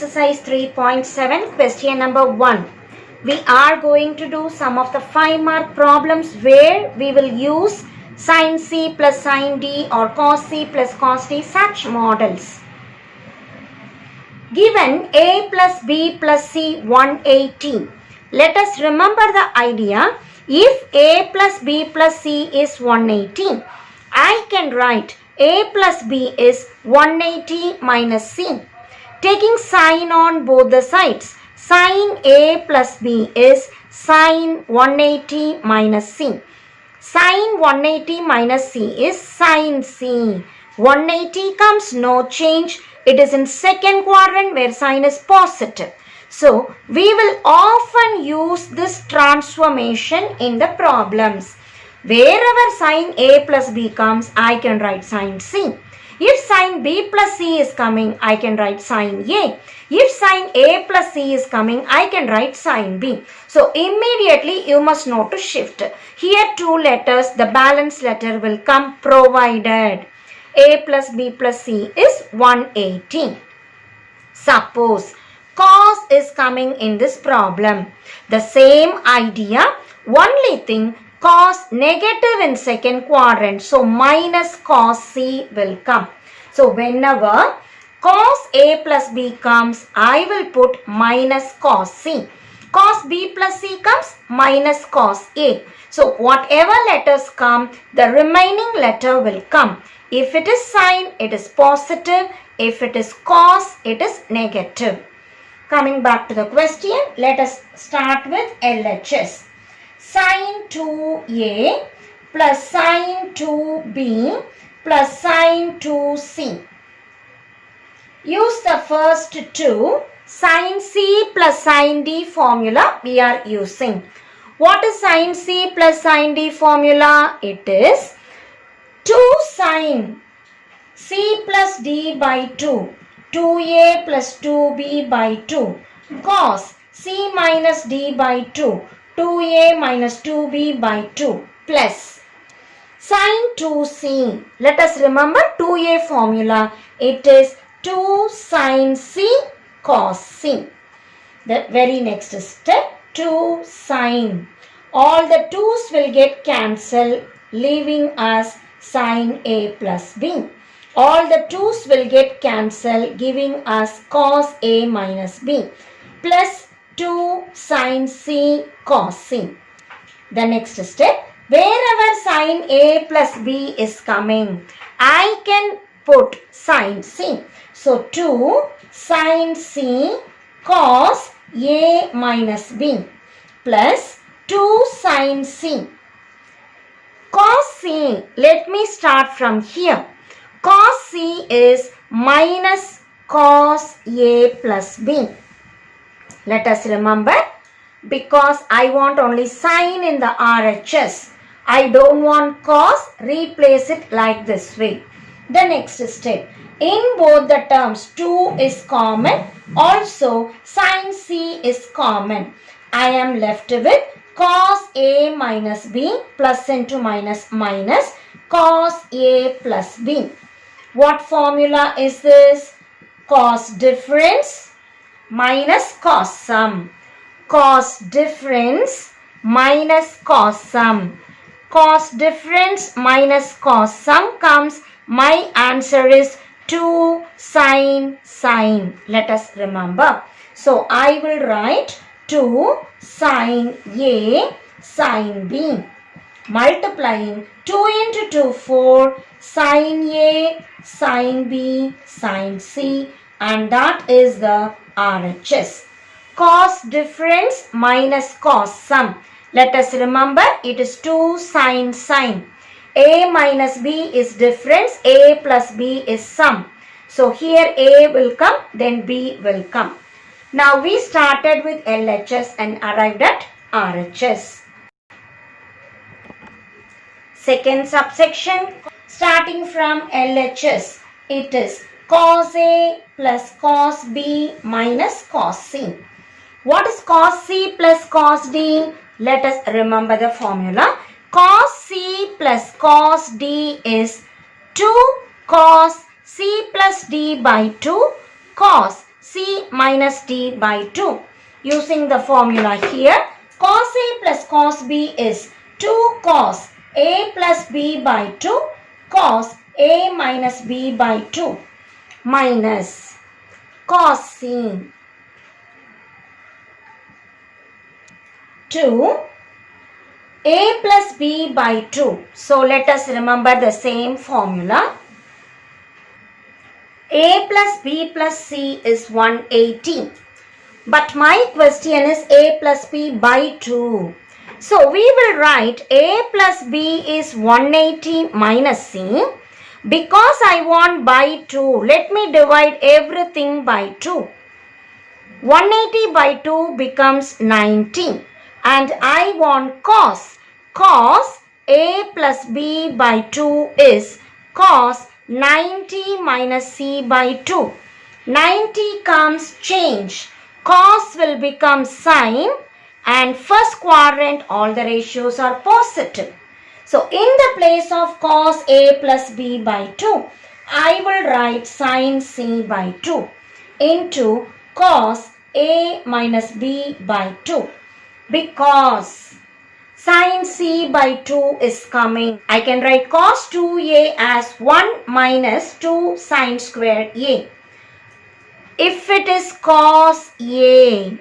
exercise 3.7 question number 1. We are going to do some of the 5-mark problems where we will use sin C plus sin D or cos C plus cos D, such models. Given A plus B plus C 180. Let us remember the idea. If A plus B plus C is 180, I can write A plus B is 180 minus C. Taking sin on both the sides, sin A plus B is sin 180 minus C. Sin 180 minus C is sin C. 180 comes, no change. It is in second quadrant where sign is positive. So, we will often use this transformation in the problems. Wherever sin A plus B comes, I can write sin C. If sin B plus C is coming, I can write sin A. If sin A plus C is coming, I can write sin B. So, immediately you must know to shift. Here 2 letters, the balance letter will come provided. A plus B plus C is 180. Suppose cos is coming in this problem. The same idea, only thing, cos negative in second quadrant. So, minus cos C will come. So, whenever cos A plus B comes, I will put minus cos C. Cos B plus C comes, minus cos A. So, whatever letters come, the remaining letter will come. If it is sin, it is positive. If it is cos, it is negative. Coming back to the question, let us start with LHS. Sin 2A plus sin 2B plus sin 2C. Use the first two. Sin C plus sin D formula we are using. What is sin C plus sin D formula? It is 2 sin C plus D by 2. 2A plus 2B by 2 cos C minus D by 2, 2A minus 2B by 2 plus sin 2C. Let us remember 2A formula. It is 2 sin C cos C. The very next step, 2 sin. All the 2's will get cancelled, leaving us sin A plus B. All the 2's will get cancelled, giving us cos A minus B plus 2 sin C cos C. The next step, wherever sin A plus B is coming, I can put sin C. So, 2 sin C cos A minus B plus 2 sin C. Cos C, let me start from here. Cos C is minus cos A plus B. Let us remember, because I want only sin in the RHS. I don't want cos, replace it like this way. The next step, in both the terms 2 is common, also sin C is common. I am left with cos A minus B, plus into minus minus cos A plus B. What formula is this? Cos difference minus cos sum. Cos difference minus cos sum. Cos difference minus cos sum comes. My answer is 2 sin sin. Let us remember. So, I will write 2 sin A sin B. Multiplying 2 into 2, 4 sin A sin B sin C, and that is the RHS. Cos difference minus cos sum. Let us remember, it is 2 sin sin. A minus B is difference, A plus B is sum. So, here A will come, then B will come. Now, we started with LHS and arrived at RHS. Second subsection, starting from LHS, it is cos A plus cos B minus cos C. What is cos C plus cos D? Let us remember the formula. Cos C plus cos D is 2 cos C plus D by 2 cos C minus D by 2. Using the formula here, cos A plus cos B is 2 cos A plus B by 2 cos A minus B by 2 minus cos C 2 A plus B by 2. So let us remember the same formula. A plus B plus C is 180. But my question is A plus B by 2. So we will write A plus B is 180 minus C. Because I want by 2, let me divide everything by 2. 180 by 2 becomes 90. And I want cos. Cos A plus B by 2 is cos 90 minus C by 2. 90 comes change. Cos will become sine, and first quadrant all the ratios are positive. So in the place of cos A plus B by 2, I will write sine C by 2 into cos A minus B by 2. Because sine C by 2 is coming, I can write cos 2A as 1 minus 2 sine square A. If it is cos A,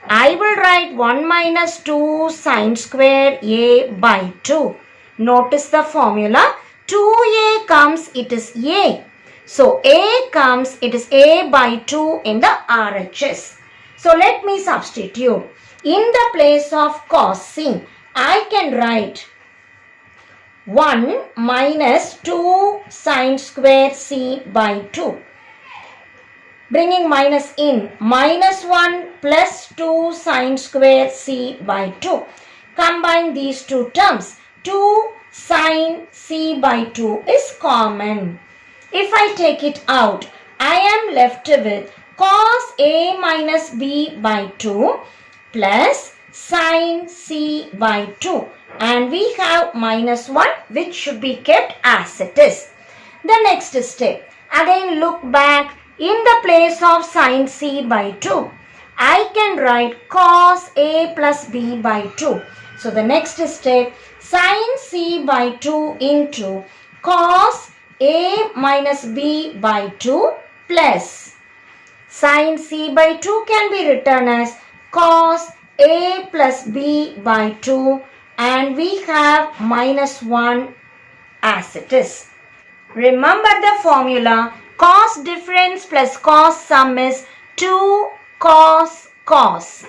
I will write 1 minus 2 sine square A by 2. Notice the formula. 2A comes, it is A. So A comes, it is A by 2 in the RHS. So let me substitute. In the place of cos C, I can write 1 minus 2 sine square C by 2. Bringing minus in, minus 1 plus 2 sine square C by 2. Combine these two terms. 2 sine C by 2 is common. If I take it out, I am left with cos A minus B by 2 plus sine C by 2. And we have minus 1, which should be kept as it is. The next step, again look back. In the place of sine C by 2, I can write cos A plus B by 2. So the next step, sine C by 2 into cos A minus B by 2 plus sine C by 2 can be written as cos A plus B by 2, and we have minus 1 as it is. Remember the formula. Cos difference plus cos sum is 2 cos cos.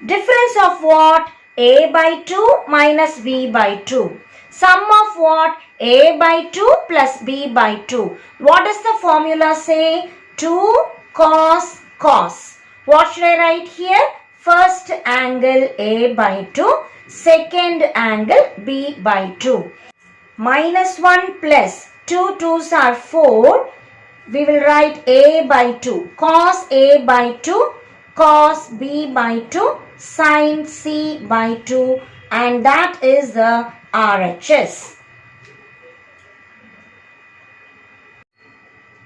Difference of what? A by 2 minus B by 2. Sum of what? A by 2 plus B by 2. What does the formula say? 2 cos cos. What should I write here? First angle A by 2. Second angle B by 2. Minus 1 plus 2 2's are 4. We will write A by 2. Cos A by 2. Cos B by 2. Sin C by 2. And that is the RHS.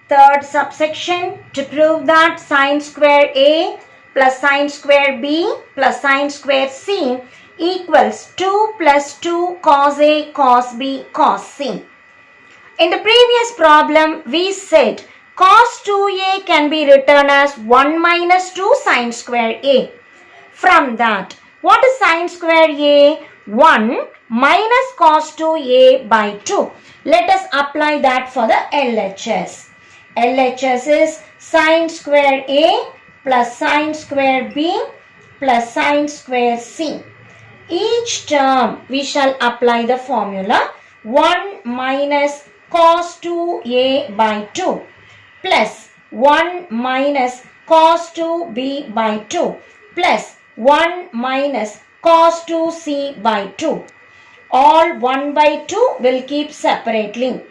Third subsection, to prove that sin square A plus sin square B plus sin square C equals 2 plus 2 cos A cos B cos C. In the previous problem, we said cos 2A can be written as 1 minus 2 sin square A. From that, what is sin square A? 1 minus cos 2A by 2. Let us apply that for the LHS. LHS is sin square A plus sin square B plus sin square C. Each term we shall apply the formula 1 minus cos 2A by 2 plus 1 minus cos 2B by 2 plus 1 minus cos 2C by 2. All 1 by 2 will keep separately.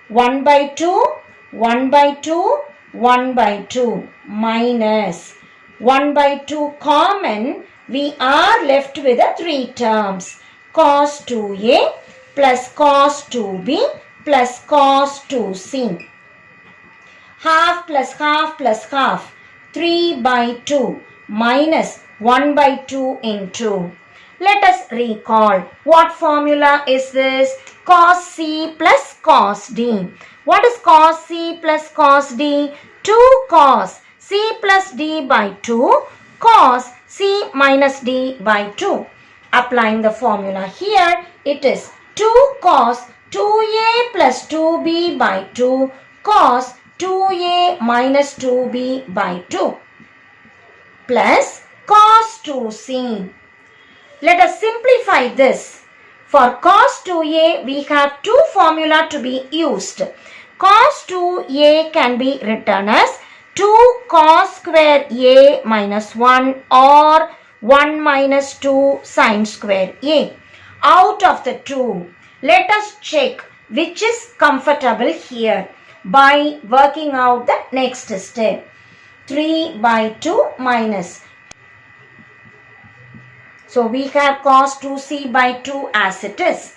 1 by 2, 1 by 2, 1 by 2 minus 1 by 2 common. We are left with the 3 terms. Cos 2A plus cos 2B plus cos 2C. Half plus half plus half. 3 by 2 minus 1 by 2 into. Let us recall. What formula is this? Cos C plus cos D. What is cos C plus cos D? 2 cos C plus D by 2 cos C minus D by 2. Applying the formula here, it is 2 cos 2A plus 2B by 2 cos 2A minus 2B by 2 plus cos 2C. Let us simplify this. For cos 2A, we have two formula to be used. Cos 2A can be written as 2 cos square A minus 1 or 1 minus 2 sin square A. Out of the two, let us check which is comfortable here by working out the next step. 3 by 2 minus. So we have cos 2C by 2 as it is.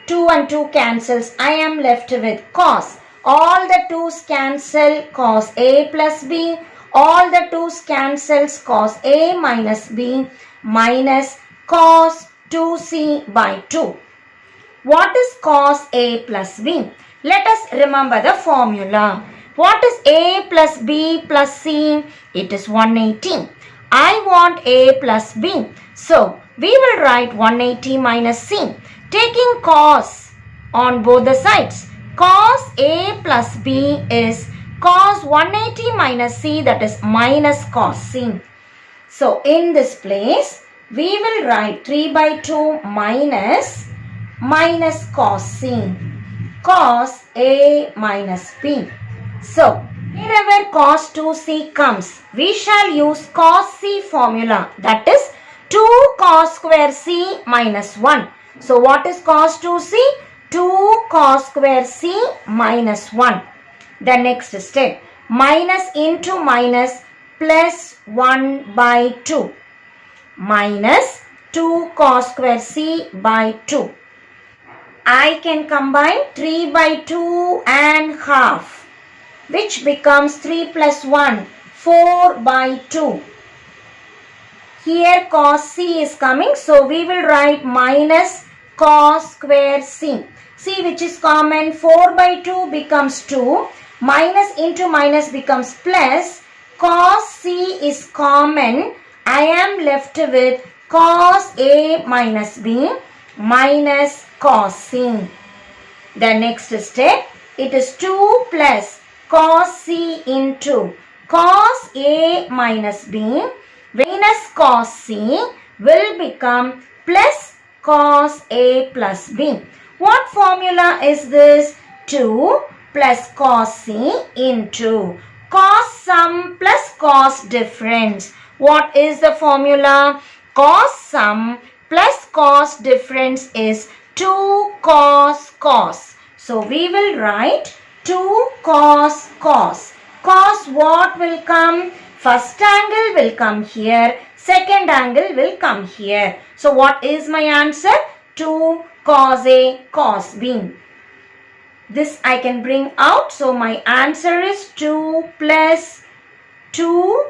2 and 2 cancels. I am left with cos. All the 2's cancel, cos A plus B. All the 2's cancels, cos A minus B minus cos 2C by 2. What is cos A plus B? Let us remember the formula. What is A plus B plus C? It is 180. I want A plus B. So, we will write 180 minus C. Taking cos on both the sides. Cos A plus B is cos 180 minus C, that is minus cos C. So, in this place, we will write 3 by 2 minus cos C. Cos A minus B. So, wherever cos 2C comes, we shall use cos C formula, that is 2 cos square C minus 1. So, what is cos 2C? 2 cos square C minus 1. The next step, minus into minus plus 1 by 2 minus 2 cos square C by 2. I can combine 3 by 2 and half, which becomes 3 plus 1, 4 by 2. Here cos C is coming, so we will write minus cos square C. See which is common, 4 by 2 becomes 2, minus into minus becomes plus, cos C is common, I am left with cos A minus B minus cos C. The next step, it is 2 plus cos C into cos A minus B minus cos C will become plus cos A plus B. What formula is this? 2 plus cos C into cos sum plus cos difference. What is the formula? Cos sum plus cos difference is 2 cos cos. So we will write 2 cos cos. Cos what will come? First angle will come here. Second angle will come here. So what is my answer? 2 cos A cos B. This I can bring out. So my answer is 2 plus 2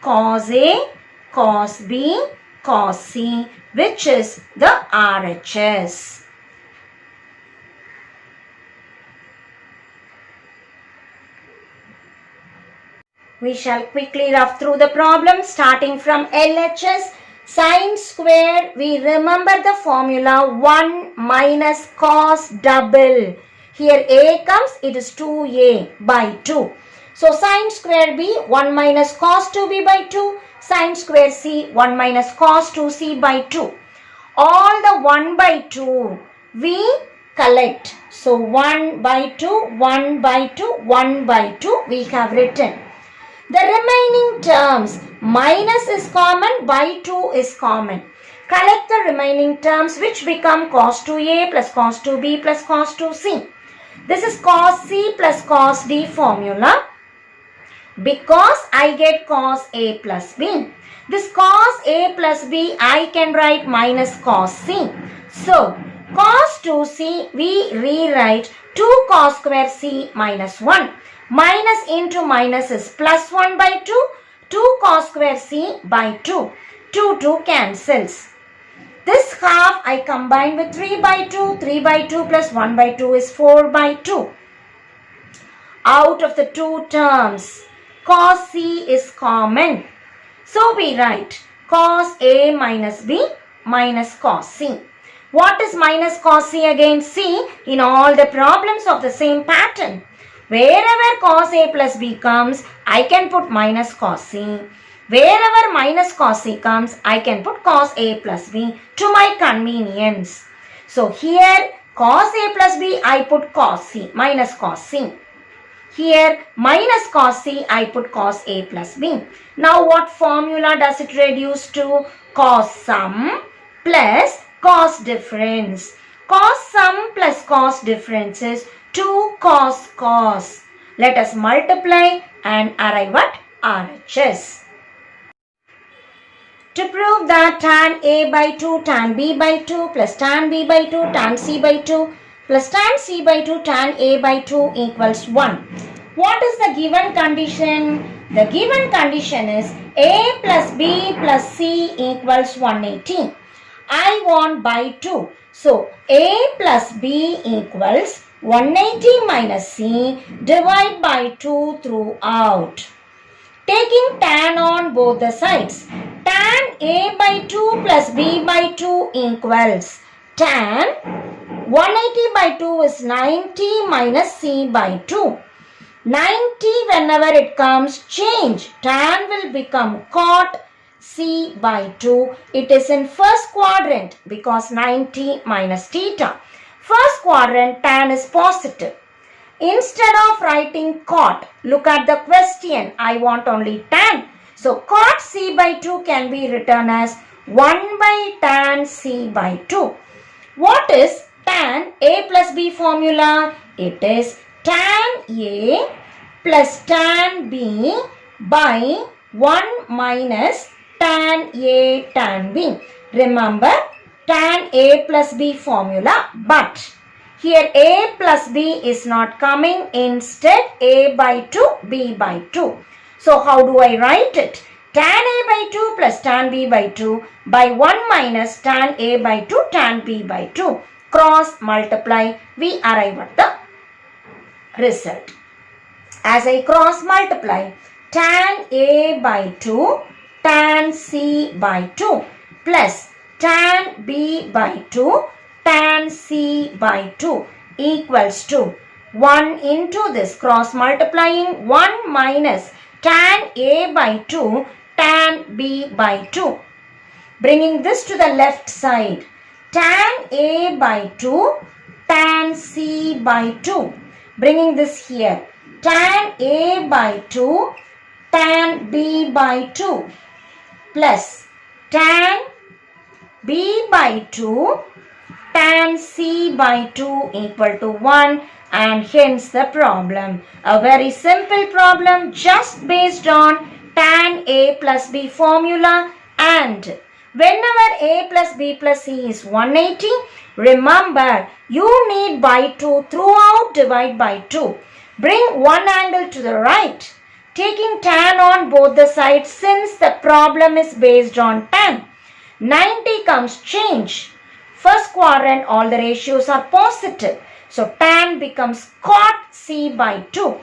cos A cos B cos C, which is the RHS. We shall quickly rough through the problem starting from LHS. Sin square, we remember the formula 1 minus cos double. Here A comes, it is 2A by 2. So sin square B, 1 minus cos 2B by 2. Sin square C, 1 minus cos 2C by 2. All the 1 by 2 we collect. So 1 by 2, 1 by 2, 1 by 2 we have written. The remaining terms, minus is common, by 2 is common. Collect the remaining terms which become cos 2A plus cos 2B plus cos 2C. This is cos C plus cos D formula because I get cos A plus B. This cos A plus B I can write minus cos C. So, cos 2C we rewrite 2 cos square C minus 1. Minus into minus is plus 1 by 2. 2 cos square c by 2. 2 cancels. This half I combine with 3 by 2. 3 by 2 plus 1 by 2 is 4 by 2. Out of the two terms, cos c is common. So we write cos a minus b minus cos c. What is minus cos c against c? In all the problems of the same pattern, wherever cos a plus b comes, I can put minus cos c. Wherever minus cos c comes, I can put cos a plus b to my convenience. So here cos a plus b, I put cos c, minus cos c. Here minus cos c, I put cos a plus b. Now what formula does it reduce to? Cos sum plus cos difference. Cos sum plus cos difference is 2 cos cos. Let us multiply and arrive at RHS. To prove that tan A by 2 tan B by 2 plus tan B by 2 tan C by 2 plus tan C by 2 tan A by 2 equals 1. What is the given condition? The given condition is A plus B plus C equals 180. I want by 2. So A plus B equals 180 minus C divide by 2 throughout. Taking tan on both the sides, tan A by 2 plus B by 2 equals tan 180 by 2 is 90 minus C by 2. 90 whenever it comes, change. Tan will become cot C by 2. It is in first quadrant because 90 minus theta. First quadrant tan is positive. Instead of writing cot, look at the question. I want only tan. So cot C by 2 can be written as 1 by tan C by 2. What is tan A plus B formula? It is tan A plus tan B by 1 minus tan A tan B. Remember tan A plus B formula, but here A plus B is not coming. Instead A by 2, B by 2. So how do I write it? Tan A by 2 plus tan B by 2 by 1 minus tan A by 2 tan B by 2. Cross multiply, we arrive at the result. As I cross multiply, tan A by 2 tan C by 2 plus tan B by 2 tan C by 2 equals to 1 into this cross multiplying 1 minus tan A by 2 tan B by 2. Bringing this to the left side, tan A by 2 tan C by 2. Bringing this here, tan A by 2 tan B by 2 plus tan B by 2 tan C by 2 equal to 1, and hence the problem. A very simple problem just based on tan A plus B formula, and whenever A plus B plus C is 180, remember you need by 2 throughout, divide by 2. Bring one angle to the right, taking tan on both the sides since the problem is based on tan. 90 comes, change. First quadrant all the ratios are positive. So tan becomes cot C by 2.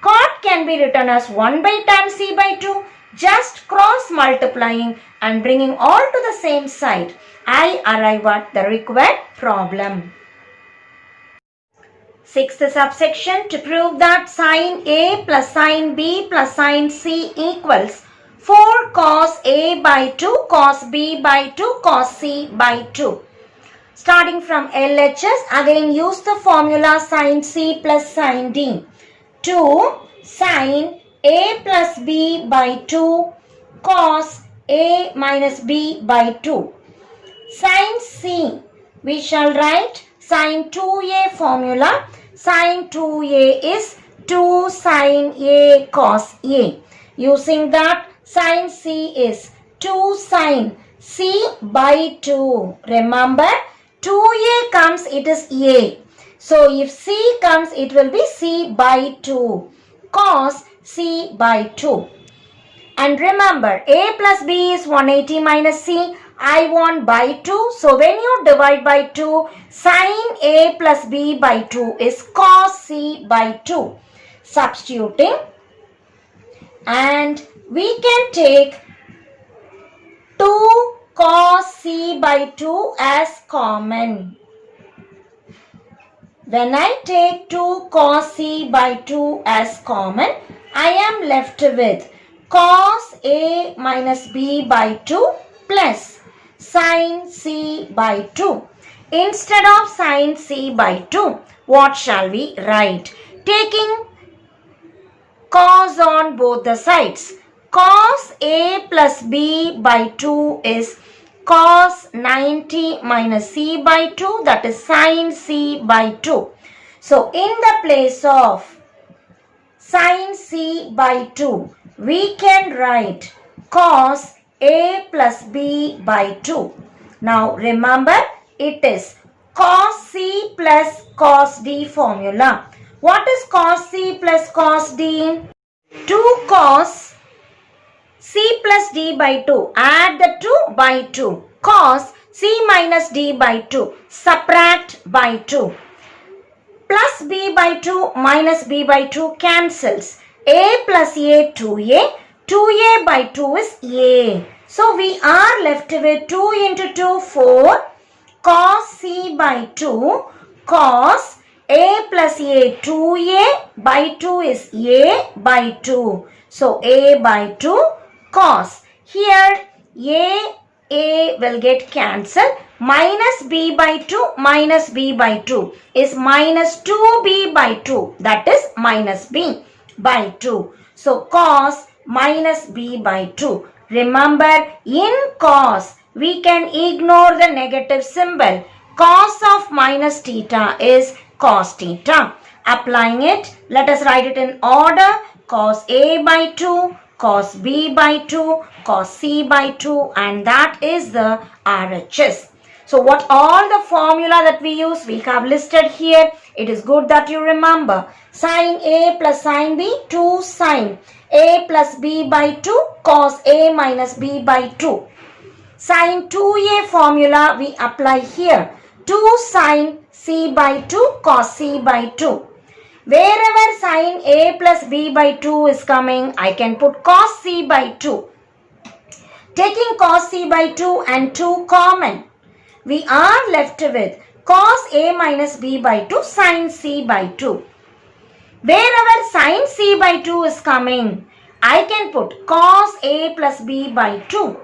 Cot can be written as 1 by tan C by 2. Just cross multiplying and bringing all to the same side, I arrive at the required problem. Sixth subsection, to prove that sin A plus sin B plus sin C equals 4 cos A by 2 cos B by 2 cos C by 2. Starting from LHS, again use the formula sin C plus sin D. 2 sin A plus B by 2 cos A minus B by 2. Sin C, we shall write sin 2A formula. Sin 2A is 2 sin A cos A. Using that, sin C is 2 sin C by 2. Remember, 2A comes, it is A. So if C comes, it will be C by 2. Cos C by 2. And remember, a plus b is 180 minus c. I want by 2. So when you divide by 2, sin a plus b by 2 is cos c by 2. Substituting. And we can take 2 cos c by 2 as common. When I take 2 cos c by 2 as common, I am left with cos a minus b by 2 plus sin c by 2. Instead of sin c by 2, what shall we write? Taking cos on both the sides. Cos a plus b by 2 is cos 90 minus c by 2, that is sin c by 2. So in the place of sin c by 2, we can write cos a plus b by 2. Now remember, it is cos c plus cos d formula. What is cos c plus cos d? 2 cos c plus d by 2. Add the 2 by 2. Cos c minus d by 2. Subtract by 2. Plus b by 2 minus b by 2 cancels. A plus a 2a. 2a by 2 is a. So we are left with 2 into 2 4. Cos c by 2. Cos a plus a 2a by 2 is a by 2. So a by 2 cos. Here a will get cancelled. Minus b by 2 minus b by 2 is minus 2b by 2. That is minus b by 2. So cos minus b by 2. Remember, in cos we can ignore the negative symbol. Cos of minus theta is cos theta. Applying it, let us write it in order. Cos a by 2, cos b by 2, cos c by 2, and that is the RHS. So what all the formula that we use, we have listed here. It is good that you remember. Sin a plus sin b, 2 sin a plus b by 2, cos a minus b by 2. Sin 2a formula we apply here. 2 sin c by 2, cos c by 2. Wherever sin a plus b by 2 is coming, I can put cos c by 2. Taking cos c by 2 and 2 common, we are left with cos a minus b by 2 sin c by 2. Wherever sin c by 2 is coming, I can put cos a plus b by 2.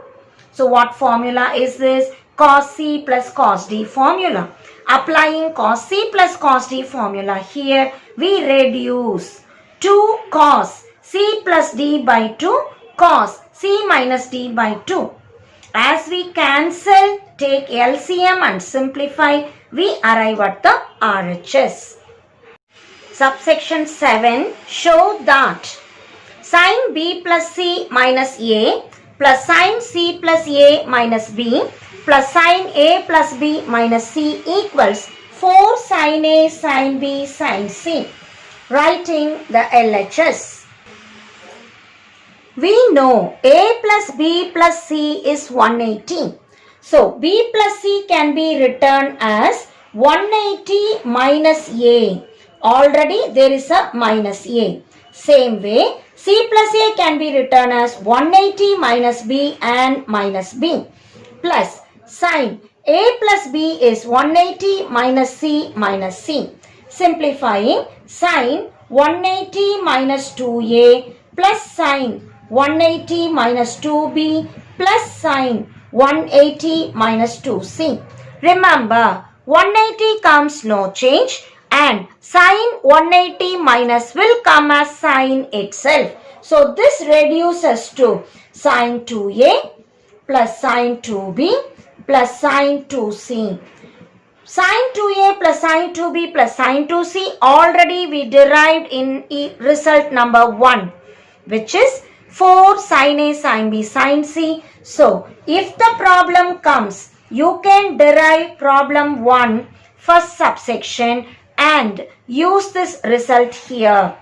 So what formula is this? Cos c plus cos d formula. Applying cos c plus cos d formula here, we reduce 2 cos c plus d by 2 cos c minus d by 2. As we cancel, take LCM and simplify, we arrive at the RHS. Subsection 7 show that sin b plus c minus a plus sin c plus a minus b plus sin a plus b minus c equals 4 sin a sin b sin c. Writing the LHS. We know a plus b plus c is 180. So b plus c can be written as 180 minus a. Already there is a minus a. Same way, c plus a can be written as 180 minus b and minus b. Plus sin a plus b is 180 minus c minus c. Simplifying, sin 180 minus 2a plus sin 180 minus 2b plus sin 180 minus 2c. Remember, 180 comes no change and sin 180 minus will come as sin itself. So this reduces to sin 2a plus sin 2b plus sin 2c. Sin 2a plus sin 2b plus sin 2c already we derived in result number 1, which is 4 sin a sin b sin c. So if the problem comes, you can derive problem 1 first subsection and use this result here.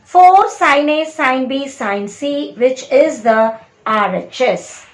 4 sin A, sin B, sin C, which is the RHS.